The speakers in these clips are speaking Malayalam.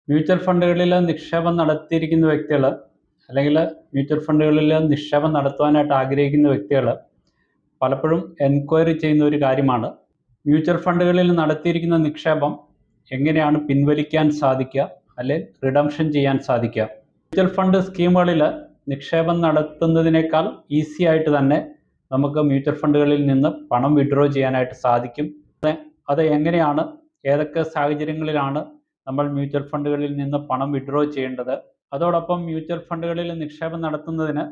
മ്യൂച്വൽ ഫണ്ടുകളിൽ നിക്ഷേപം നടത്തിയിരിക്കുന്ന വ്യക്തികൾ അല്ലെങ്കിൽ മ്യൂച്വൽ ഫണ്ടുകളിൽ നിക്ഷേപം നടത്തുവാനായിട്ട് ആഗ്രഹിക്കുന്ന വ്യക്തികൾ പലപ്പോഴും എൻക്വയറി ചെയ്യുന്ന ഒരു കാര്യമാണ് മ്യൂച്വൽ ഫണ്ടുകളിൽ നടത്തിയിരിക്കുന്ന നിക്ഷേപം എങ്ങനെയാണ് പിൻവലിക്കാൻ സാധിക്കുക അല്ലെങ്കിൽ റിഡംഷൻ ചെയ്യാൻ സാധിക്കുക. മ്യൂച്വൽ ഫണ്ട് സ്കീമുകളിൽ നിക്ഷേപം നടത്തുന്നതിനേക്കാൾ ഈസി ആയിട്ട് തന്നെ നമുക്ക് മ്യൂച്വൽ ഫണ്ടുകളിൽ നിന്ന് പണം വിഡ്രോ ചെയ്യാനായിട്ട് സാധിക്കും. അത് എങ്ങനെയാണ്, ഏതൊക്കെ സാഹചര്യങ്ങളിലാണ് നമ്മൾ മ്യൂച്വൽ ഫണ്ടുകളിൽ നിന്ന് പണം വിഡ്രോ ചെയ്യേണ്ടത്, അതോടൊപ്പം മ്യൂച്വൽ ഫണ്ടുകളിൽ നിക്ഷേപം നടത്തുന്നതിന്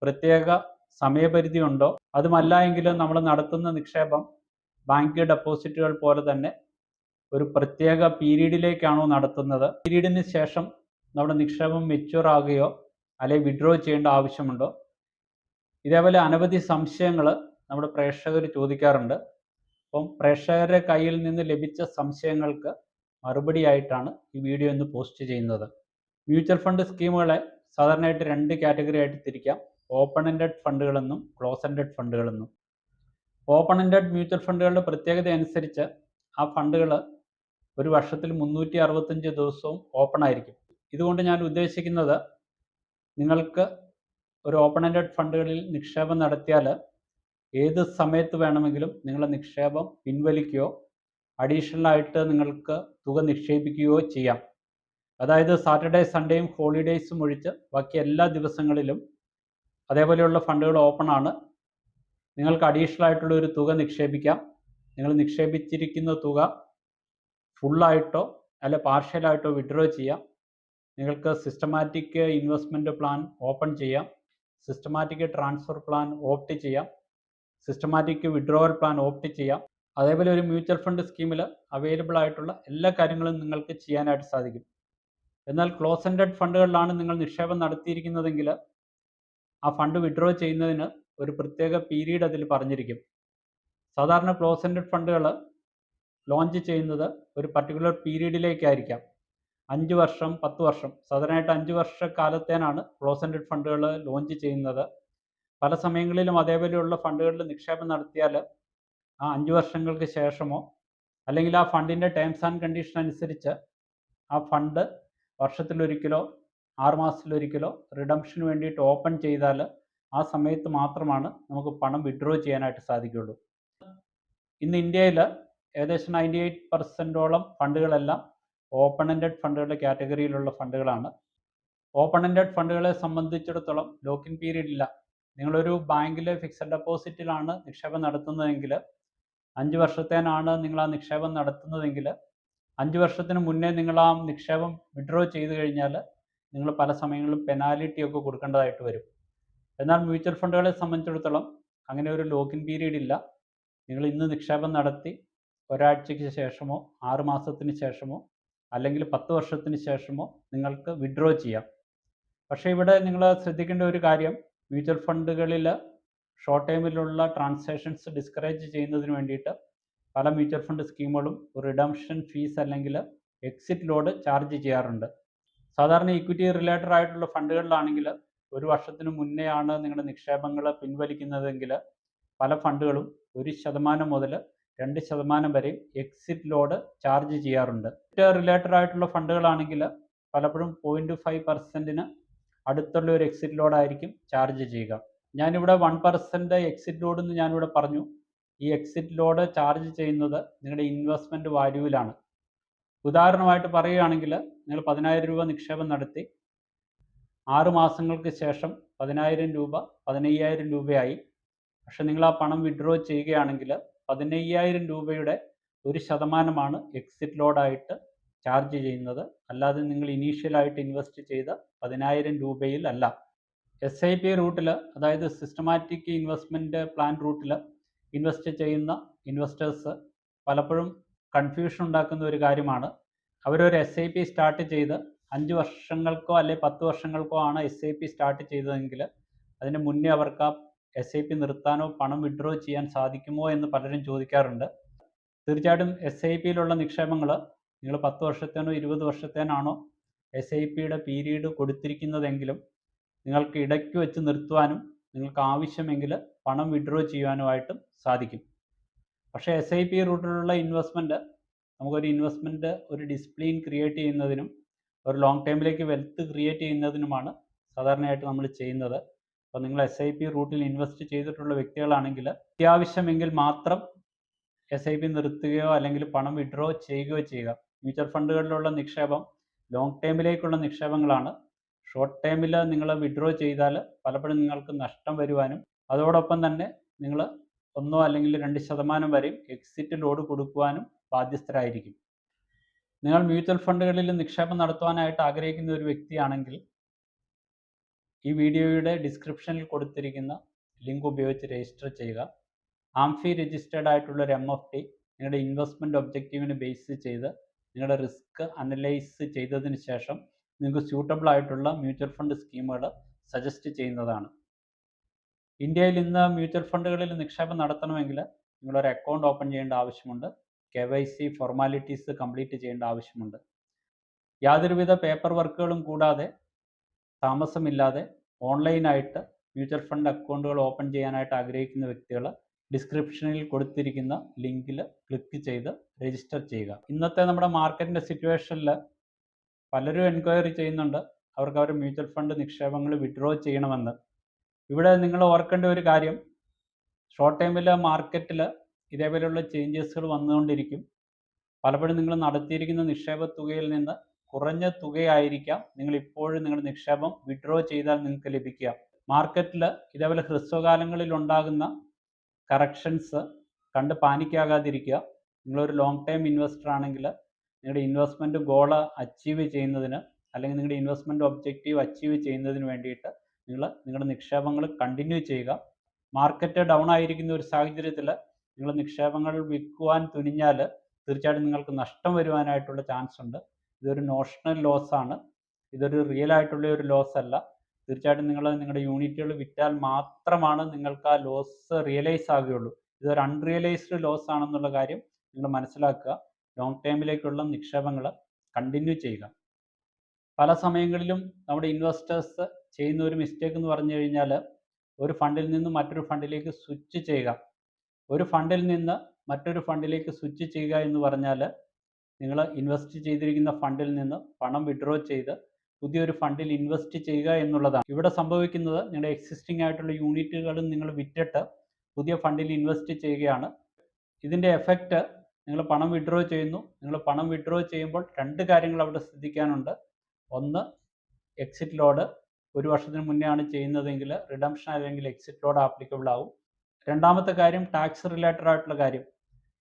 പ്രത്യേക സമയപരിധി ഉണ്ടോ, അതുമല്ല എങ്കിലും നമ്മൾ നടത്തുന്ന നിക്ഷേപം ബാങ്ക് ഡെപ്പോസിറ്റുകൾ പോലെ തന്നെ ഒരു പ്രത്യേക പീരീഡിലേക്കാണോ നടത്തുന്നത്, പീരീഡിന് ശേഷം നമ്മുടെ നിക്ഷേപം മെച്യൂർ ആകുകയോ അല്ലെങ്കിൽ വിഡ്രോ ചെയ്യേണ്ട ആവശ്യമുണ്ടോ, ഇതേപോലെ അനവധി സംശയങ്ങൾ നമ്മുടെ പ്രേക്ഷകർ ചോദിക്കാറുണ്ട്. അപ്പം പ്രേക്ഷകരുടെ കയ്യിൽ നിന്ന് ലഭിച്ച സംശയങ്ങൾക്ക് മറുപടിയായിട്ടാണ് ഈ വീഡിയോ ഇന്ന് പോസ്റ്റ് ചെയ്യുന്നത്. മ്യൂച്വൽ ഫണ്ട് സ്കീമുകളെ സാധാരണയായിട്ട് രണ്ട് കാറ്റഗറി ആയിട്ട് തിരിക്കാം. ഓപ്പൺ എൻഡഡ് ഫണ്ടുകളെന്നും ക്ലോസ് എൻഡഡ് ഫണ്ടുകളെന്നും. ഓപ്പൺ എൻഡഡ് മ്യൂച്വൽ ഫണ്ടുകളുടെ പ്രത്യേകത അനുസരിച്ച് ആ ഫണ്ടുകൾ ഒരു വർഷത്തിൽ 365 ദിവസവും ഓപ്പൺ ആയിരിക്കും. ഇതുകൊണ്ട് ഞാൻ ഉദ്ദേശിക്കുന്നത്, നിങ്ങൾക്ക് ഒരു ഓപ്പൺ എൻഡഡ് ഫണ്ടുകളിൽ നിക്ഷേപം നടത്തിയാൽ ഏത് സമയത്ത് വേണമെങ്കിലും നിങ്ങളുടെ നിക്ഷേപം പിൻവലിക്കുകയോ അഡീഷണലായിട്ട് നിങ്ങൾക്ക് തുക നിക്ഷേപിക്കുകയോ ചെയ്യാം. അതായത് സാറ്റർഡേ സൺഡേയും ഹോളിഡേയ്സും ഒഴിച്ച് ബാക്കി എല്ലാ ദിവസങ്ങളിലും അതേപോലെയുള്ള ഫണ്ടുകൾ ഓപ്പൺ ആണ്. നിങ്ങൾക്ക് അഡീഷണൽ ആയിട്ടുള്ള ഒരു തുക നിക്ഷേപിക്കാം. നിങ്ങൾ നിക്ഷേപിച്ചിരിക്കുന്ന തുക ഫുള്ളായിട്ടോ അല്ല പാർഷ്യലായിട്ടോ വിഡ്രോ ചെയ്യാം. നിങ്ങൾക്ക് സിസ്റ്റമാറ്റിക് ഇൻവെസ്റ്റ്മെൻറ്റ് പ്ലാൻ ഓപ്പൺ ചെയ്യാം, സിസ്റ്റമാറ്റിക് ട്രാൻസ്ഫർ പ്ലാൻ ഓപ്റ്റ് ചെയ്യാം, സിസ്റ്റമാറ്റിക് വിഡ്രോവൽ പ്ലാൻ ഓപ്റ്റ് ചെയ്യാം. അതേപോലെ ഒരു മ്യൂച്വൽ ഫണ്ട് സ്കീമിൽ അവൈലബിൾ ആയിട്ടുള്ള എല്ലാ കാര്യങ്ങളും നിങ്ങൾക്ക് ചെയ്യാനായിട്ട് സാധിക്കും. എന്നാൽ ക്ലോസ് എൻഡഡ് ഫണ്ടുകളിലാണ് നിങ്ങൾ നിക്ഷേപം നടത്തിയിരിക്കുന്നതെങ്കിൽ ആ ഫണ്ട് വിഡ്രോ ചെയ്യുന്നതിന് ഒരു പ്രത്യേക പീരീഡ് അതിൽ പറഞ്ഞിരിക്കും. സാധാരണ ക്ലോസ് എൻഡഡ് ഫണ്ടുകൾ ലോഞ്ച് ചെയ്യുന്നത് ഒരു പർട്ടിക്കുലർ പീരീഡിലേക്കായിരിക്കാം. 5 വർഷം, 10 വർഷം, സാധാരണയായിട്ട് 5 വർഷക്കാലത്തേനാണ് ക്ലോസ് എൻഡഡ് ഫണ്ടുകൾ ലോഞ്ച് ചെയ്യുന്നത്. പല സമയങ്ങളിലും അതേപോലെയുള്ള ഫണ്ടുകളിൽ നിക്ഷേപം നടത്തിയാൽ ആ 5 വർഷങ്ങൾക്ക് ശേഷമോ അല്ലെങ്കിൽ ആ ഫണ്ടിൻ്റെ ടേംസ് ആൻഡ് കണ്ടീഷൻ അനുസരിച്ച് ആ ഫണ്ട് വർഷത്തിലൊരിക്കലോ 6 മാസത്തിലൊരിക്കലോ റിഡംഷന് വേണ്ടിയിട്ട് ഓപ്പൺ ചെയ്താൽ ആ സമയത്ത് മാത്രമാണ് നമുക്ക് പണം വിഡ്രോ ചെയ്യാനായിട്ട് സാധിക്കുകയുള്ളൂ. ഇന്ന് ഇന്ത്യയിൽ ഏകദേശം 98% ഫണ്ടുകളെല്ലാം ഓപ്പൺ എൻഡഡ് ഫണ്ടുകളുടെ കാറ്റഗറിയിലുള്ള ഫണ്ടുകളാണ്. ഓപ്പൺ എൻഡഡ് ഫണ്ടുകളെ സംബന്ധിച്ചിടത്തോളം ലോക്കിൻ പീരീഡ് ഇല്ല. നിങ്ങളൊരു ബാങ്കിലെ ഫിക്സഡ് ഡെപ്പോസിറ്റിലാണ് നിക്ഷേപം നടത്തുന്നതെങ്കിൽ 5 വർഷത്തേനാണ് നിങ്ങൾ ആ നിക്ഷേപം നടത്തുന്നതെങ്കിൽ 5 വർഷത്തിന് മുന്നേ നിങ്ങൾ ആ നിക്ഷേപം വിഡ്രോ ചെയ്ത് കഴിഞ്ഞാൽ നിങ്ങൾ പല സമയങ്ങളിലും പെനാലിറ്റി ഒക്കെ കൊടുക്കേണ്ടതായിട്ട് വരും. എന്നാൽ മ്യൂച്വൽ ഫണ്ടുകളെ സംബന്ധിച്ചിടത്തോളം അങ്ങനെ ഒരു ലോക്കിൻ പീരീഡ് ഇല്ല. നിങ്ങൾ ഇന്ന് നിക്ഷേപം നടത്തി ഒരാഴ്ചയ്ക്ക് ശേഷമോ 6 മാസത്തിന് ശേഷമോ അല്ലെങ്കിൽ 10 വർഷത്തിന് ശേഷമോ നിങ്ങൾക്ക് വിഡ്രോ ചെയ്യാം. പക്ഷേ ഇവിടെ നിങ്ങൾ ശ്രദ്ധിക്കേണ്ട ഒരു കാര്യം, മ്യൂച്വൽ ഫണ്ടുകളിൽ ഷോർട്ട് ടൈമിലുള്ള ട്രാൻസാക്ഷൻസ് ഡിസ്കറേജ് ചെയ്യുന്നതിന് വേണ്ടിയിട്ട് പല മ്യൂച്വൽ ഫണ്ട് സ്കീമുകളും ഒരു റിഡംഷൻ ഫീസ് അല്ലെങ്കിൽ എക്സിറ്റ് ലോഡ് ചാർജ് ചെയ്യാറുണ്ട്. സാധാരണ ഇക്വിറ്റി റിലേറ്റഡ് ആയിട്ടുള്ള ഫണ്ടുകളിലാണെങ്കിൽ ഒരു വർഷത്തിന് മുന്നെയാണ് നിങ്ങളുടെ നിക്ഷേപങ്ങൾ പിൻവലിക്കുന്നതെങ്കിൽ പല ഫണ്ടുകളും 1% മുതൽ 2% വരെ എക്സിറ്റ് ലോഡ് ചാർജ് ചെയ്യാറുണ്ട്. റിലേറ്റഡ് ആയിട്ടുള്ള ഫണ്ടുകളാണെങ്കിൽ പലപ്പോഴും 0.5% അടുത്തുള്ള ഒരു എക്സിറ്റ് ലോഡായിരിക്കും ചാർജ് ചെയ്യുക. ഞാനിവിടെ 1% എക്സിറ്റ് ലോഡ് എന്ന് ഞാനിവിടെ പറഞ്ഞു. ഈ എക്സിറ്റ് ലോഡ് ചാർജ് ചെയ്യുന്നത് നിങ്ങളുടെ ഇൻവെസ്റ്റ്മെൻറ്റ് വാല്യൂവിലാണ്. ഉദാഹരണമായിട്ട് പറയുകയാണെങ്കിൽ നിങ്ങൾ 10,000 രൂപ നിക്ഷേപം നടത്തി 6 മാസങ്ങൾക്ക് ശേഷം 10,000 രൂപ 15,000 രൂപയായി. പക്ഷെ നിങ്ങൾ ആ പണം വിഡ്രോ ചെയ്യുകയാണെങ്കിൽ 15,000 രൂപയുടെ 1% എക്സിറ്റ് ലോഡായിട്ട് ചാർജ് ചെയ്യുന്നത്. അല്ലാതെ നിങ്ങൾ ഇനീഷ്യലായിട്ട് ഇൻവെസ്റ്റ് ചെയ്ത 10,000 രൂപയിൽ അല്ല. SIP റൂട്ടിൽ, അതായത് സിസ്റ്റമാറ്റിക് ഇൻവെസ്റ്റ്മെൻറ്റ് പ്ലാൻ റൂട്ടിൽ ഇൻവെസ്റ്റ് ചെയ്യുന്ന ഇൻവെസ്റ്റേഴ്സ് പലപ്പോഴും കൺഫ്യൂഷൻ ഉണ്ടാക്കുന്ന ഒരു കാര്യമാണ്. അവരൊരു SIP സ്റ്റാർട്ട് ചെയ്ത് 5 വർഷങ്ങൾക്കോ അല്ലെങ്കിൽ 10 വർഷങ്ങൾക്കോ ആണ് SIP സ്റ്റാർട്ട് ചെയ്തതെങ്കിൽ അതിന് മുന്നേ അവർക്ക് ആ SIP നിർത്താനോ പണം വിഡ്രോ ചെയ്യാൻ സാധിക്കുമോ എന്ന് പലരും ചോദിക്കാറുണ്ട്. തീർച്ചയായിട്ടും SIPയിലുള്ള നിക്ഷേപങ്ങൾ നിങ്ങൾ 10 വർഷത്തേനോ 20 വർഷത്തേനാണോ SIPയുടെ പീരീഡ് കൊടുത്തിരിക്കുന്നതെങ്കിലും നിങ്ങൾക്ക് ഇടയ്ക്ക് വെച്ച് നിർത്തുവാനും നിങ്ങൾക്ക് ആവശ്യമെങ്കിൽ പണം വിഡ്രോ ചെയ്യുവാനുമായിട്ടും സാധിക്കും. പക്ഷേ SIP റൂട്ടിലുള്ള ഇൻവെസ്റ്റ്മെൻറ്റ് നമുക്കൊരു ഇൻവെസ്റ്റ്മെൻറ്റ് ഒരു ഡിസിപ്ലിൻ ക്രിയേറ്റ് ചെയ്യുന്നതിനും ഒരു ലോങ് ടൈമിലേക്ക് വെൽത്ത് ക്രിയേറ്റ് ചെയ്യുന്നതിനുമാണ് സാധാരണയായിട്ട് നമ്മൾ ചെയ്യുന്നത്. അപ്പോൾ നിങ്ങൾ SIP റൂട്ടിൽ ഇൻവെസ്റ്റ് ചെയ്തിട്ടുള്ള വ്യക്തികളാണെങ്കിൽ അത്യാവശ്യമെങ്കിൽ മാത്രം SIP നിർത്തുകയോ അല്ലെങ്കിൽ പണം വിഡ്രോ ചെയ്യുകയോ ചെയ്യുക. മ്യൂച്വൽ ഫണ്ടുകളിലുള്ള നിക്ഷേപം ലോങ് ടൈമിലേക്കുള്ള നിക്ഷേപങ്ങളാണ്. ഷോർട്ട് ടൈമിൽ നിങ്ങൾ വിഡ്രോ ചെയ്താൽ പലപ്പോഴും നിങ്ങൾക്ക് നഷ്ടം വരുവാനും അതോടൊപ്പം തന്നെ നിങ്ങൾ 1 അല്ലെങ്കിൽ 2% വരെയും എക്സിറ്റ് ലോഡ് കൊടുക്കുവാനും ബാധ്യസ്ഥരായിരിക്കും. നിങ്ങൾ മ്യൂച്വൽ ഫണ്ടുകളിൽ നിക്ഷേപം നടത്തുവാനായിട്ട് ആഗ്രഹിക്കുന്ന ഒരു വ്യക്തിയാണെങ്കിൽ ഈ വീഡിയോയുടെ ഡിസ്ക്രിപ്ഷനിൽ കൊടുത്തിരിക്കുന്ന ലിങ്ക് ഉപയോഗിച്ച് രജിസ്റ്റർ ചെയ്യുക. ആംഫി രജിസ്റ്റേർഡ് ആയിട്ടുള്ള ഒരു MFT നിങ്ങളുടെ ഇൻവെസ്റ്റ്മെൻറ്റ് ഒബ്ജക്റ്റീവിനെ ബേസ് ചെയ്ത് നിങ്ങളുടെ റിസ്ക് അനലൈസ് ചെയ്തതിന് ശേഷം നിങ്ങൾക്ക് സ്യൂട്ടബിൾ ആയിട്ടുള്ള മ്യൂച്വൽ ഫണ്ട് സ്കീമുകൾ സജസ്റ്റ് ചെയ്യുന്നതാണ്. ഇന്ത്യയിൽ ഇന്ന് മ്യൂച്വൽ ഫണ്ടുകളിൽ നിക്ഷേപം നടത്തണമെങ്കിൽ നിങ്ങളൊരു അക്കൗണ്ട് ഓപ്പൺ ചെയ്യേണ്ട ആവശ്യമുണ്ട്. KYC ഫോർമാലിറ്റീസ് കംപ്ലീറ്റ് ചെയ്യേണ്ട ആവശ്യമുണ്ട്. യാതൊരുവിധ പേപ്പർ വർക്കുകളും കൂടാതെ താമസമില്ലാതെ ഓൺലൈനായിട്ട് മ്യൂച്വൽ ഫണ്ട് അക്കൗണ്ടുകൾ ഓപ്പൺ ചെയ്യാനായിട്ട് ആഗ്രഹിക്കുന്ന വ്യക്തികൾ ഡിസ്ക്രിപ്ഷനിൽ കൊടുത്തിരിക്കുന്ന ലിങ്കിൽ ക്ലിക്ക് ചെയ്ത് രജിസ്റ്റർ ചെയ്യുക. ഇന്നത്തെ നമ്മുടെ മാർക്കറ്റിൻ്റെ സിറ്റുവേഷനിൽ പലരും എൻക്വയറി ചെയ്യുന്നുണ്ട് അവർക്ക് അവരുടെ മ്യൂച്വൽ ഫണ്ട് നിക്ഷേപങ്ങൾ വിഡ്രോ ചെയ്യണമെന്ന്. ഇവിടെ നിങ്ങൾ ഓർക്കേണ്ട ഒരു കാര്യം, ഷോർട്ട് ടൈമിൽ മാർക്കറ്റിൽ ഇതേപോലെയുള്ള ചേഞ്ചസുകൾ വന്നുകൊണ്ടിരിക്കും. പലപ്പോഴും നിങ്ങൾ നടത്തിയിരിക്കുന്ന നിക്ഷേപ തുകയിൽ നിന്ന് കുറഞ്ഞ തുകയായിരിക്കാം നിങ്ങൾ ഇപ്പോഴും നിങ്ങളുടെ നിക്ഷേപം വിഡ്രോ ചെയ്താൽ നിങ്ങൾക്ക് ലഭിക്കുക. മാർക്കറ്റിൽ ഇതേപോലെ ഹ്രസ്വകാലങ്ങളിൽ ഉണ്ടാകുന്ന കറക്ഷൻസ് കണ്ട് പാനിക്കാകാതിരിക്കുക. നിങ്ങളൊരു ലോങ് ടൈം ഇൻവെസ്റ്റർ ആണെങ്കിൽ നിങ്ങളുടെ ഇൻവെസ്റ്റ്മെൻറ്റ് ഗോൾ അച്ചീവ് ചെയ്യുന്നതിന് അല്ലെങ്കിൽ നിങ്ങളുടെ ഇൻവെസ്റ്റ്മെൻറ്റ് ഒബ്ജക്റ്റീവ് അച്ചീവ് ചെയ്യുന്നതിന് വേണ്ടിയിട്ട് നിങ്ങൾ നിങ്ങളുടെ നിക്ഷേപങ്ങൾ കണ്ടിന്യൂ ചെയ്യുക. മാർക്കറ്റ് ഡൗൺ ആയിരിക്കുന്ന ഒരു സാഹചര്യത്തിൽ നിങ്ങൾ നിക്ഷേപങ്ങൾ വിൽക്കുവാൻ തുനിഞ്ഞാൽ തീർച്ചയായിട്ടും നിങ്ങൾക്ക് നഷ്ടം വരുവാനായിട്ടുള്ള ചാൻസ് ഉണ്ട്. ഇതൊരു നോഷണൽ ലോസ് ആണ്, ഇതൊരു റിയൽ ആയിട്ടുള്ള ഒരു ലോസ് അല്ല. തീർച്ചയായിട്ടും നിങ്ങൾ നിങ്ങളുടെ യൂണിറ്റുകൾ വിറ്റാൽ മാത്രമാണ് നിങ്ങൾക്ക് ആ ലോസ് റിയലൈസ് ആകുകയുള്ളൂ. ഇതൊരു അൺറിയലൈസ്ഡ് ലോസ് ആണെന്നുള്ള കാര്യം നിങ്ങൾ മനസ്സിലാക്കുക. ലോങ് ടൈമിലേക്കുള്ള നിക്ഷേപങ്ങൾ കണ്ടിന്യൂ ചെയ്യുക. പല സമയങ്ങളിലും നമ്മുടെ ഇൻവെസ്റ്റേഴ്സ് ചെയ്യുന്ന ഒരു മിസ്റ്റേക്ക് എന്ന് പറഞ്ഞു കഴിഞ്ഞാൽ ഒരു ഫണ്ടിൽ നിന്ന് മറ്റൊരു ഫണ്ടിലേക്ക് സ്വിച്ച് ചെയ്യുക. ഒരു ഫണ്ടിൽ നിന്ന് മറ്റൊരു ഫണ്ടിലേക്ക് സ്വിച്ച് ചെയ്യുക എന്ന് പറഞ്ഞാൽ നിങ്ങൾ ഇൻവെസ്റ്റ് ചെയ്തിരിക്കുന്ന ഫണ്ടിൽ നിന്ന് പണം വിഡ്രോ ചെയ്ത് പുതിയൊരു ഫണ്ടിൽ ഇൻവെസ്റ്റ് ചെയ്യുക എന്നുള്ളതാണ്. ഇവിടെ സംഭവിക്കുന്നത് നിങ്ങളുടെ എക്സിസ്റ്റിംഗ് ആയിട്ടുള്ള യൂണിറ്റുകളും നിങ്ങൾ വിറ്റിട്ട് പുതിയ ഫണ്ടിൽ ഇൻവെസ്റ്റ് ചെയ്യുകയാണ്. ഇതിൻ്റെ എഫക്റ്റ് നിങ്ങൾ പണം വിഡ്രോ ചെയ്യുന്നു. നിങ്ങൾ പണം വിഡ്രോ ചെയ്യുമ്പോൾ 2 കാര്യങ്ങൾ അവിടെ ശ്രദ്ധിക്കാനുണ്ട്. ഒന്ന്, എക്സിറ്റ് ലോഡ് 1 വർഷത്തിന് മുന്നേ ആണ് ചെയ്യുന്നതെങ്കിൽ റിഡംഷൻ അല്ലെങ്കിൽ എക്സിറ്റ് ലോഡ് ആപ്ലിക്കബിൾ ആവും. രണ്ടാമത്തെ കാര്യം ടാക്സ് റിലേറ്റഡ് ആയിട്ടുള്ള കാര്യം.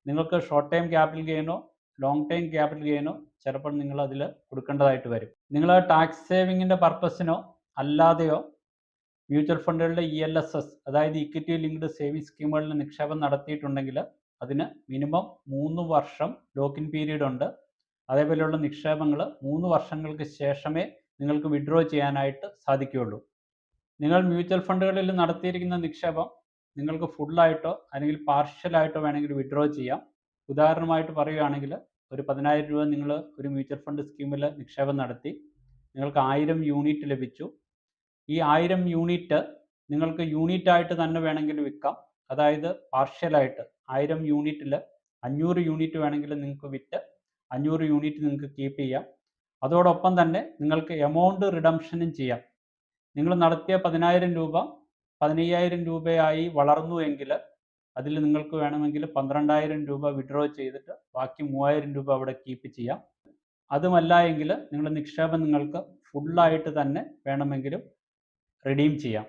നിങ്ങൾക്ക് ഷോർട്ട് ടൈം ക്യാപിറ്റൽ ഗെയിനോ ലോങ് ടൈം ക്യാപിറ്റൽ ഗെയിനോ ചിലപ്പോൾ നിങ്ങൾ അതിൽ കൊടുക്കേണ്ടതായിട്ട് വരും. നിങ്ങൾ ടാക്സ് സേവിങ്ങിൻ്റെ പർപ്പസിനോ അല്ലാതെയോ മ്യൂച്വൽ ഫണ്ടുകളുടെ ELSS അതായത് ഇക്വിറ്റി ലിങ്ക്ഡ് സേവിങ് സ്കീമുകളിൽ നിക്ഷേപം നടത്തിയിട്ടുണ്ടെങ്കിൽ അതിന് മിനിമം 3 വർഷം ലോക്കിൻ പീരീഡ് ഉണ്ട്. അതേപോലെയുള്ള നിക്ഷേപങ്ങൾ 3 വർഷങ്ങൾക്ക് ശേഷമേ നിങ്ങൾക്ക് വിഡ്രോ ചെയ്യാനായിട്ട് സാധിക്കുകയുള്ളൂ. നിങ്ങൾ മ്യൂച്വൽ ഫണ്ടുകളിൽ നടത്തിയിരിക്കുന്ന നിക്ഷേപം നിങ്ങൾക്ക് ഫുള്ളായിട്ടോ അല്ലെങ്കിൽ പാർഷ്യലായിട്ടോ വേണമെങ്കിൽ വിഡ്രോ ചെയ്യാം. ഉദാഹരണമായിട്ട് പറയുകയാണെങ്കിൽ ഒരു 10,000 രൂപ നിങ്ങൾ ഒരു മ്യൂച്വൽ ഫണ്ട് സ്കീമിൽ നിക്ഷേപം നടത്തി, നിങ്ങൾക്ക് 1000 യൂണിറ്റ് ലഭിച്ചു. ഈ 1000 യൂണിറ്റ് നിങ്ങൾക്ക് യൂണിറ്റായിട്ട് തന്നെ വേണമെങ്കിൽ വിൽക്കാം. അതായത് പാർഷ്യലായിട്ട് 1000 യൂണിറ്റിൽ 500 യൂണിറ്റ് വേണമെങ്കിൽ നിങ്ങൾക്ക് വിറ്റ് 500 യൂണിറ്റ് നിങ്ങൾക്ക് കീപ്പ് ചെയ്യാം. അതോടൊപ്പം തന്നെ നിങ്ങൾക്ക് എമൗണ്ട് റിഡംഷനും ചെയ്യാം. നിങ്ങൾ നടത്തിയ 10,000 രൂപ 15,000 രൂപയായി വളർന്നു എങ്കിൽ അതിൽ നിങ്ങൾക്ക് വേണമെങ്കിൽ 12,000 രൂപ വിഡ്രോ ചെയ്തിട്ട് ബാക്കി 3,000 രൂപ അവിടെ കീപ്പ് ചെയ്യാം. അതുമല്ല എങ്കിൽ നിങ്ങളുടെ നിക്ഷേപം നിങ്ങൾക്ക് ഫുള്ളായിട്ട് തന്നെ വേണമെങ്കിലും റിഡീം ചെയ്യാം.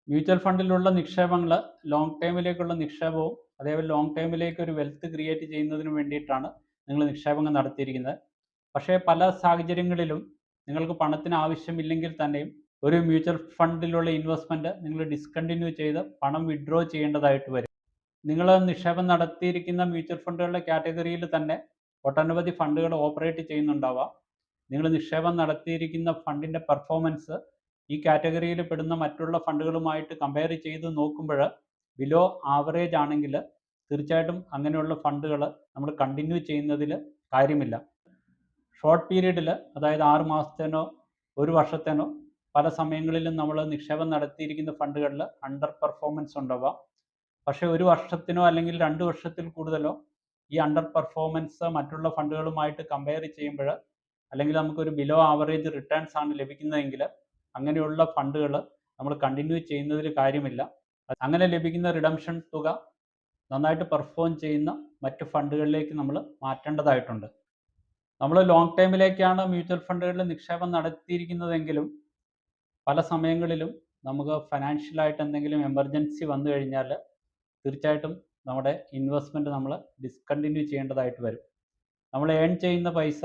മ്യൂച്വൽ ഫണ്ടിലുള്ള നിക്ഷേപങ്ങൾ ലോങ് ടൈമിലേക്കുള്ള നിക്ഷേപവും അതേപോലെ ലോങ് ടൈമിലേക്ക് ഒരു വെൽത്ത് ക്രിയേറ്റ് ചെയ്യുന്നതിന് വേണ്ടിയിട്ടാണ് നിങ്ങൾ നിക്ഷേപങ്ങൾ നടത്തിയിരിക്കുന്നത്. പക്ഷേ പല സാഹചര്യങ്ങളിലും നിങ്ങൾക്ക് പണത്തിന് ആവശ്യമില്ലെങ്കിൽ തന്നെയും ഒരു മ്യൂച്വൽ ഫണ്ടിലുള്ള ഇൻവെസ്റ്റ്മെൻറ്റ് നിങ്ങൾ ഡിസ്കണ്ടിന്യൂ ചെയ്ത് പണം വിഡ്രോ ചെയ്യേണ്ടതായിട്ട് വരും. നിങ്ങൾ നിക്ഷേപം നടത്തിയിരിക്കുന്ന മ്യൂച്വൽ ഫണ്ടുകളുടെ കാറ്റഗറിയിൽ തന്നെ ഒട്ടനവധി ഫണ്ടുകൾ ഓപ്പറേറ്റ് ചെയ്യുന്നുണ്ടാവാം. നിങ്ങൾ നിക്ഷേപം നടത്തിയിരിക്കുന്ന ഫണ്ടിൻ്റെ പെർഫോമൻസ് ഈ കാറ്റഗറിയിൽ പെടുന്ന മറ്റുള്ള ഫണ്ടുകളുമായിട്ട് കമ്പയർ ചെയ്ത് നോക്കുമ്പോൾ ബിലോ ആവറേജ് ആണെങ്കിൽ തീർച്ചയായിട്ടും അങ്ങനെയുള്ള ഫണ്ടുകൾ നമ്മൾ കണ്ടിന്യൂ ചെയ്യുന്നതിൽ കാര്യമില്ല. ഷോർട്ട് പീരീഡിൽ അതായത് 6 മാസത്തേനോ 1 വർഷത്തേനോ പല സമയങ്ങളിലും നമ്മൾ നിക്ഷേപം നടത്തിയിരിക്കുന്ന ഫണ്ടുകളിൽ അണ്ടർ പെർഫോമൻസ് ഉണ്ടാവാം. പക്ഷേ 1 വർഷത്തിനോ അല്ലെങ്കിൽ 2 വർഷത്തിൽ കൂടുതലോ ഈ അണ്ടർ പെർഫോമൻസ് മറ്റുള്ള ഫണ്ടുകളുമായിട്ട് കമ്പയർ ചെയ്യുമ്പോൾ അല്ലെങ്കിൽ നമുക്കൊരു ബിലോ ആവറേജ് റിട്ടേൺസ് ആണ് ലഭിക്കുന്നതെങ്കിൽ അങ്ങനെയുള്ള ഫണ്ടുകൾ നമ്മൾ കണ്ടിന്യൂ ചെയ്യുന്നതിൽ കാര്യമില്ല. അങ്ങനെ ലഭിക്കുന്ന റിഡംഷൻ തുക നന്നായിട്ട് പെർഫോം ചെയ്യുന്ന മറ്റ് ഫണ്ടുകളിലേക്ക് നമ്മൾ മാറ്റേണ്ടതായിട്ടുണ്ട്. നമ്മൾ ലോങ് ടൈമിലേക്കാണ് മ്യൂച്വൽ ഫണ്ടുകളിൽ നിക്ഷേപം നടത്തിയിരിക്കുന്നതെങ്കിലും പല സമയങ്ങളിലും നമുക്ക് ഫിനാൻഷ്യലായിട്ട് എന്തെങ്കിലും എമർജൻസി വന്നു കഴിഞ്ഞാൽ തീർച്ചയായിട്ടും നമ്മുടെ ഇൻവെസ്റ്റ്മെൻറ്റ് നമ്മൾ ഡിസ്കണ്ടിന്യൂ ചെയ്യേണ്ടതായിട്ട് വരും. നമ്മൾ ഏൺ ചെയ്യുന്ന പൈസ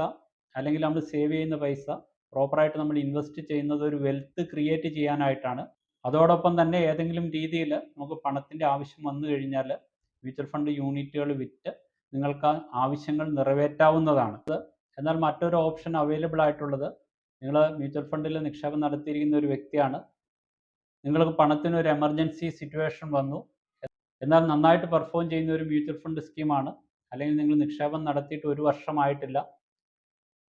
അല്ലെങ്കിൽ നമ്മൾ സേവ് ചെയ്യുന്ന പൈസ പ്രോപ്പറായിട്ട് നമ്മൾ ഇൻവെസ്റ്റ് ചെയ്യുന്നത് ഒരു വെൽത്ത് ക്രിയേറ്റ് ചെയ്യാനായിട്ടാണ്. അതോടൊപ്പം തന്നെ ഏതെങ്കിലും രീതിയിൽ നമുക്ക് പണത്തിൻ്റെ ആവശ്യം വന്നു കഴിഞ്ഞാൽ മ്യൂച്വൽ ഫണ്ട് യൂണിറ്റുകൾ വിറ്റ് നിങ്ങൾക്ക് ആ ആവശ്യങ്ങൾ നിറവേറ്റാവുന്നതാണ്. എന്നാൽ മറ്റൊരു ഓപ്ഷൻ അവൈലബിൾ ആയിട്ടുള്ളത്, നിങ്ങൾ മ്യൂച്വൽ ഫണ്ടിൽ നിക്ഷേപം നടത്തിയിരിക്കുന്ന ഒരു വ്യക്തിയാണ്, നിങ്ങൾക്ക് പണത്തിന് ഒരു എമർജൻസി സിറ്റുവേഷൻ വന്നു, എന്നാൽ നന്നായിട്ട് പെർഫോം ചെയ്യുന്ന ഒരു മ്യൂച്വൽ ഫണ്ട് സ്കീമാണ്, അല്ലെങ്കിൽ നിങ്ങൾ നിക്ഷേപം നടത്തിയിട്ട് 1 വർഷമായിട്ടില്ല,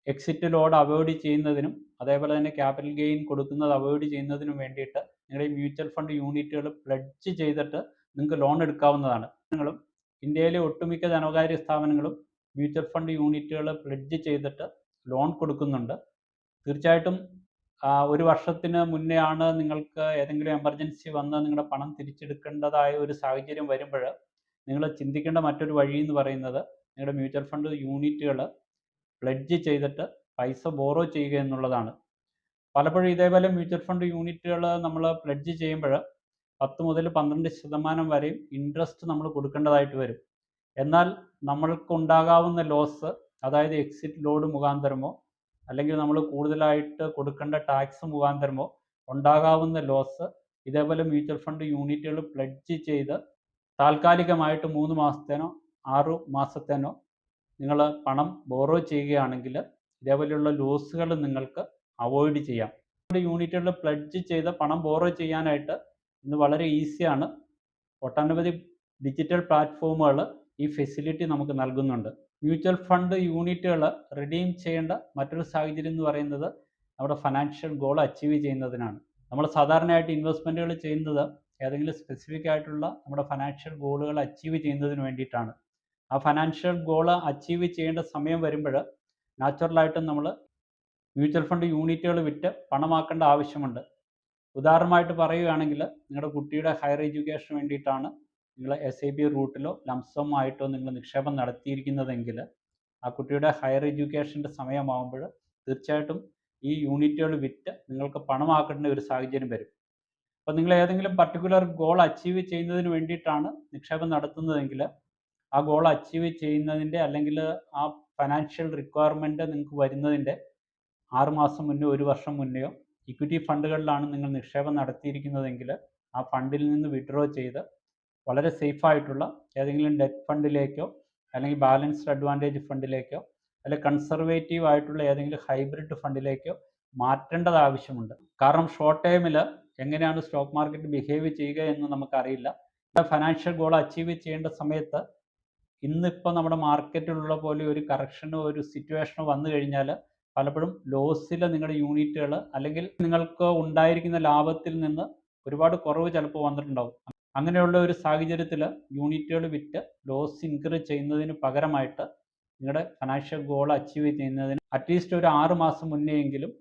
എക്സിറ്റ് ലോഡ് അവോയ്ഡ് ചെയ്യുന്നതിനും അതേപോലെ തന്നെ ക്യാപിറ്റൽ ഗെയിൻ കൊടുക്കുന്നത് അവോയ്ഡ് ചെയ്യുന്നതിനും വേണ്ടിയിട്ട് നിങ്ങളുടെ ഈ മ്യൂച്വൽ ഫണ്ട് യൂണിറ്റുകൾ പ്ലഡ്ജ് ചെയ്തിട്ട് നിങ്ങൾക്ക് ലോൺ എടുക്കാവുന്നതാണ്. നിങ്ങളും ഇന്ത്യയിലെ ഒട്ടുമിക്ക ധനകാര്യ സ്ഥാപനങ്ങളും മ്യൂച്വൽ ഫണ്ട് യൂണിറ്റുകൾ പ്ലഡ്ജ് ചെയ്തിട്ട് ലോൺ കൊടുക്കുന്നുണ്ട്. തീർച്ചയായിട്ടും 1 വർഷത്തിന് മുന്നേ ആണ് നിങ്ങൾക്ക് ഏതെങ്കിലും എമർജൻസി വന്ന് നിങ്ങളുടെ പണം തിരിച്ചെടുക്കേണ്ടതായ ഒരു സാഹചര്യം വരുമ്പോൾ നിങ്ങൾ ചിന്തിക്കേണ്ട മറ്റൊരു വഴി എന്ന് പറയുന്നത് നിങ്ങളുടെ മ്യൂച്വൽ ഫണ്ട് യൂണിറ്റുകൾ പ്ലഡ്ജ് ചെയ്തിട്ട് പൈസ ബോറോ ചെയ്യുക എന്നുള്ളതാണ്. പലപ്പോഴും ഇതേപോലെ മ്യൂച്വൽ ഫണ്ട് യൂണിറ്റുകൾ നമ്മൾ പ്ലഡ്ജ് ചെയ്യുമ്പോൾ 10 മുതൽ 12% വരെയും ഇൻട്രസ്റ്റ് നമ്മൾ കൊടുക്കേണ്ടതായിട്ട് വരും. എന്നാൽ നമ്മൾക്കുണ്ടാകാവുന്ന ലോസ്, അതായത് എക്സിറ്റ് ലോഡ് മുഖാന്തരമോ അല്ലെങ്കിൽ നമ്മൾ കൂടുതലായിട്ട് കൊടുക്കേണ്ട ടാക്സ് മുഖാന്തരമോ ഉണ്ടാകാവുന്ന ലോസ് ഇതേപോലെ മ്യൂച്വൽ ഫണ്ട് യൂണിറ്റുകൾ പ്ലഡ്ജ് ചെയ്ത് താൽക്കാലികമായിട്ട് 3 മാസത്തേനോ 6 മാസത്തേനോ നിങ്ങൾ പണം ബോറോ ചെയ്യുകയാണെങ്കിൽ ഇതേപോലെയുള്ള ലോസുകൾ നിങ്ങൾക്ക് അവോയ്ഡ് ചെയ്യാം. യൂണിറ്റുകൾ പ്ലഡ്ജ് ചെയ്ത് പണം ബോറോ ചെയ്യാനായിട്ട് ഇന്ന് വളരെ ഈസിയാണ്. ഒട്ടനവധി ഡിജിറ്റൽ പ്ലാറ്റ്ഫോമുകൾ ഈ ഫെസിലിറ്റി നമുക്ക് നൽകുന്നുണ്ട്. മ്യൂച്വൽ ഫണ്ട് യൂണിറ്റുകൾ റിഡീം ചെയ്യേണ്ട മറ്റൊരു സാഹചര്യം എന്ന് പറയുന്നത് നമ്മുടെ ഫിനാൻഷ്യൽ ഗോൾ അച്ചീവ് ചെയ്യുന്നതിനാണ്. നമ്മൾ സാധാരണയായിട്ട് ഇൻവെസ്റ്റ്മെൻറ്റുകൾ ചെയ്യുന്നത് ഏതെങ്കിലും സ്പെസിഫിക് ആയിട്ടുള്ള നമ്മുടെ ഫിനാൻഷ്യൽ ഗോളുകൾ അച്ചീവ് ചെയ്യുന്നതിന് വേണ്ടിയിട്ടാണ്. ആ ഫിനാൻഷ്യൽ ഗോൾ അച്ചീവ് ചെയ്യേണ്ട സമയം വരുമ്പോൾ നാച്ചുറലായിട്ടും നമ്മൾ മ്യൂച്വൽ ഫണ്ട് യൂണിറ്റുകൾ വിറ്റ് പണമാക്കേണ്ട ആവശ്യമുണ്ട്. ഉദാഹരണമായിട്ട് പറയുകയാണെങ്കിൽ നിങ്ങളുടെ കുട്ടിയുടെ ഹയർ എഡ്യൂക്കേഷന് വേണ്ടിയിട്ടാണ് നിങ്ങൾ SIP റൂട്ടിലോ ലംസം ആയിട്ടോ നിങ്ങൾ നിക്ഷേപം നടത്തിയിരിക്കുന്നതെങ്കിൽ ആ കുട്ടിയുടെ ഹയർ എഡ്യൂക്കേഷൻ്റെ സമയമാകുമ്പോൾ തീർച്ചയായിട്ടും ഈ യൂണിറ്റുകൾ വിറ്റ് നിങ്ങൾക്ക് പണമാക്കേണ്ട ഒരു സാഹചര്യം വരും. അപ്പോൾ നിങ്ങൾ ഏതെങ്കിലും പർട്ടിക്കുലർ ഗോൾ അച്ചീവ് ചെയ്യുന്നതിന് വേണ്ടിയിട്ടാണ് നിക്ഷേപം നടത്തുന്നതെങ്കിൽ ആ ഗോൾ അച്ചീവ് ചെയ്യുന്നതിൻ്റെ അല്ലെങ്കിൽ ആ ഫിനാൻഷ്യൽ റിക്വയർമെൻറ്റ് നിങ്ങൾക്ക് വരുന്നതിൻ്റെ 6 മാസം മുന്നേ 1 വർഷം മുന്നെയോ ഇക്വിറ്റി ഫണ്ടുകളിലാണ് നിങ്ങൾ നിക്ഷേപം നടത്തിയിരിക്കുന്നതെങ്കിൽ ആ ഫണ്ടിൽ നിന്ന് വിഡ്രോ ചെയ്ത് വളരെ സേഫായിട്ടുള്ള ഏതെങ്കിലും ഡെറ്റ് ഫണ്ടിലേക്കോ അല്ലെങ്കിൽ ബാലൻസ്ഡ് അഡ്വാൻറ്റേജ് ഫണ്ടിലേക്കോ അല്ലെങ്കിൽ കൺസർവേറ്റീവ് ആയിട്ടുള്ള ഏതെങ്കിലും ഹൈബ്രിഡ് ഫണ്ടിലേക്കോ മാറ്റേണ്ടത് ആവശ്യമുണ്ട്. കാരണം ഷോർട്ട് ടൈമിൽ എങ്ങനെയാണ് സ്റ്റോക്ക് മാർക്കറ്റ് ബിഹേവ് ചെയ്യുക എന്ന് നമുക്കറിയില്ല. ഫിനാൻഷ്യൽ ഗോൾ അച്ചീവ് ചെയ്യേണ്ട സമയത്ത് ഇന്നിപ്പോൾ നമ്മുടെ മാർക്കറ്റിലുള്ള പോലെ ഒരു കറക്ഷനോ ഒരു സിറ്റുവേഷനോ വന്നു കഴിഞ്ഞാൽ പലപ്പോഴും ലോസിൽ നിങ്ങളുടെ യൂണിറ്റുകൾ അല്ലെങ്കിൽ നിങ്ങൾക്ക് ഉണ്ടായിരിക്കുന്ന ലാഭത്തിൽ നിന്ന് ഒരുപാട് കുറവ് ചിലപ്പോൾ വന്നിട്ടുണ്ടാവും. അങ്ങനെയുള്ള ഒരു സാഹചര്യത്തിൽ യൂണിറ്റുകൾ വിറ്റ് ലോസ് ഇൻകർ ചെയ്യുന്നതിന് പകരമായിട്ട് നിങ്ങളുടെ ഫിനാൻഷ്യൽ ഗോൾ അച്ചീവ് ചെയ്യുന്നതിന് അറ്റ്ലീസ്റ്റ് ഒരു 6 മാസം മുന്നെയെങ്കിലും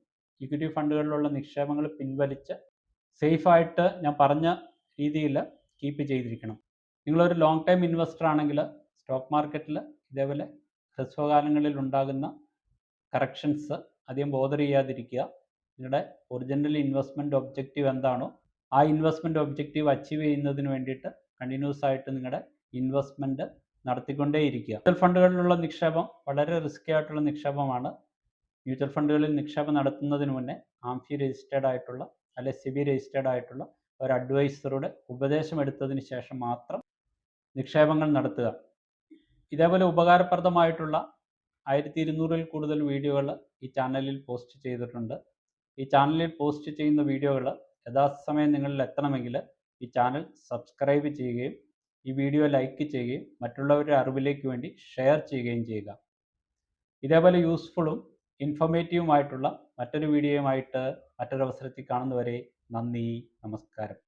ഇക്വിറ്റി ഫണ്ടുകളിലുള്ള നിക്ഷേപങ്ങൾ പിൻവലിച്ച് സേഫായിട്ട് ഞാൻ പറഞ്ഞ രീതിയിൽ കീപ്പ് ചെയ്തിരിക്കണം. നിങ്ങളൊരു ലോങ് ടൈം ഇൻവെസ്റ്റർ ആണെങ്കിൽ സ്റ്റോക്ക് മാർക്കറ്റിൽ ഇതേപോലെ ഹ്രസ്വകാലങ്ങളിൽ ഉണ്ടാകുന്ന കറക്ഷൻസ് അധികം ബോദർ ചെയ്യാതിരിക്കുക. നിങ്ങളുടെ ഒറിജിനൽ ഇൻവെസ്റ്റ്മെൻറ്റ് ഒബ്ജക്റ്റീവ് എന്താണോ ആ ഇൻവെസ്റ്റ്മെൻറ്റ് ഒബ്ജക്റ്റീവ് അച്ചീവ് ചെയ്യുന്നതിന് വേണ്ടിയിട്ട് കണ്ടിന്യൂസ് ആയിട്ട് നിങ്ങളുടെ ഇൻവെസ്റ്റ്മെൻറ്റ് നടത്തിക്കൊണ്ടേയിരിക്കുക. മ്യൂച്വൽ ഫണ്ടുകളിലുള്ള നിക്ഷേപം വളരെ റിസ്കി ആയിട്ടുള്ള നിക്ഷേപമാണ്. മ്യൂച്വൽ ഫണ്ടുകളിൽ നിക്ഷേപം നടത്തുന്നതിന് മുന്നേ ആംഫി രജിസ്റ്റേർഡ് ആയിട്ടുള്ള അല്ലെങ്കിൽ SEBI രജിസ്റ്റേർഡ് ആയിട്ടുള്ള ഒരു അഡ്വൈസറുടെ ഉപദേശം എടുത്തതിന് ശേഷം മാത്രം നിക്ഷേപങ്ങൾ നടത്തുക. ഇതേപോലെ ഉപകാരപ്രദമായിട്ടുള്ള 1200-ൽ കൂടുതൽ വീഡിയോകൾ ഈ ചാനലിൽ പോസ്റ്റ് ചെയ്തിട്ടുണ്ട്. ഈ ചാനലിൽ പോസ്റ്റ് ചെയ്യുന്ന വീഡിയോകൾ യഥാസമയം നിങ്ങളിൽ എത്തണമെങ്കിൽ ഈ ചാനൽ സബ്സ്ക്രൈബ് ചെയ്യുകയും ഈ വീഡിയോ ലൈക്ക് ചെയ്യുകയും മറ്റുള്ളവരുടെ അറിവിലേക്ക് വേണ്ടി ഷെയർ ചെയ്യുകയും ചെയ്യുക. ഇതേപോലെ യൂസ്ഫുള്ളും ഇൻഫോർമേറ്റീവുമായിട്ടുള്ള മറ്റൊരു വീഡിയോയുമായിട്ട് മറ്റൊരവസരത്തിൽ കാണുന്നവരെ നന്ദി, നമസ്കാരം.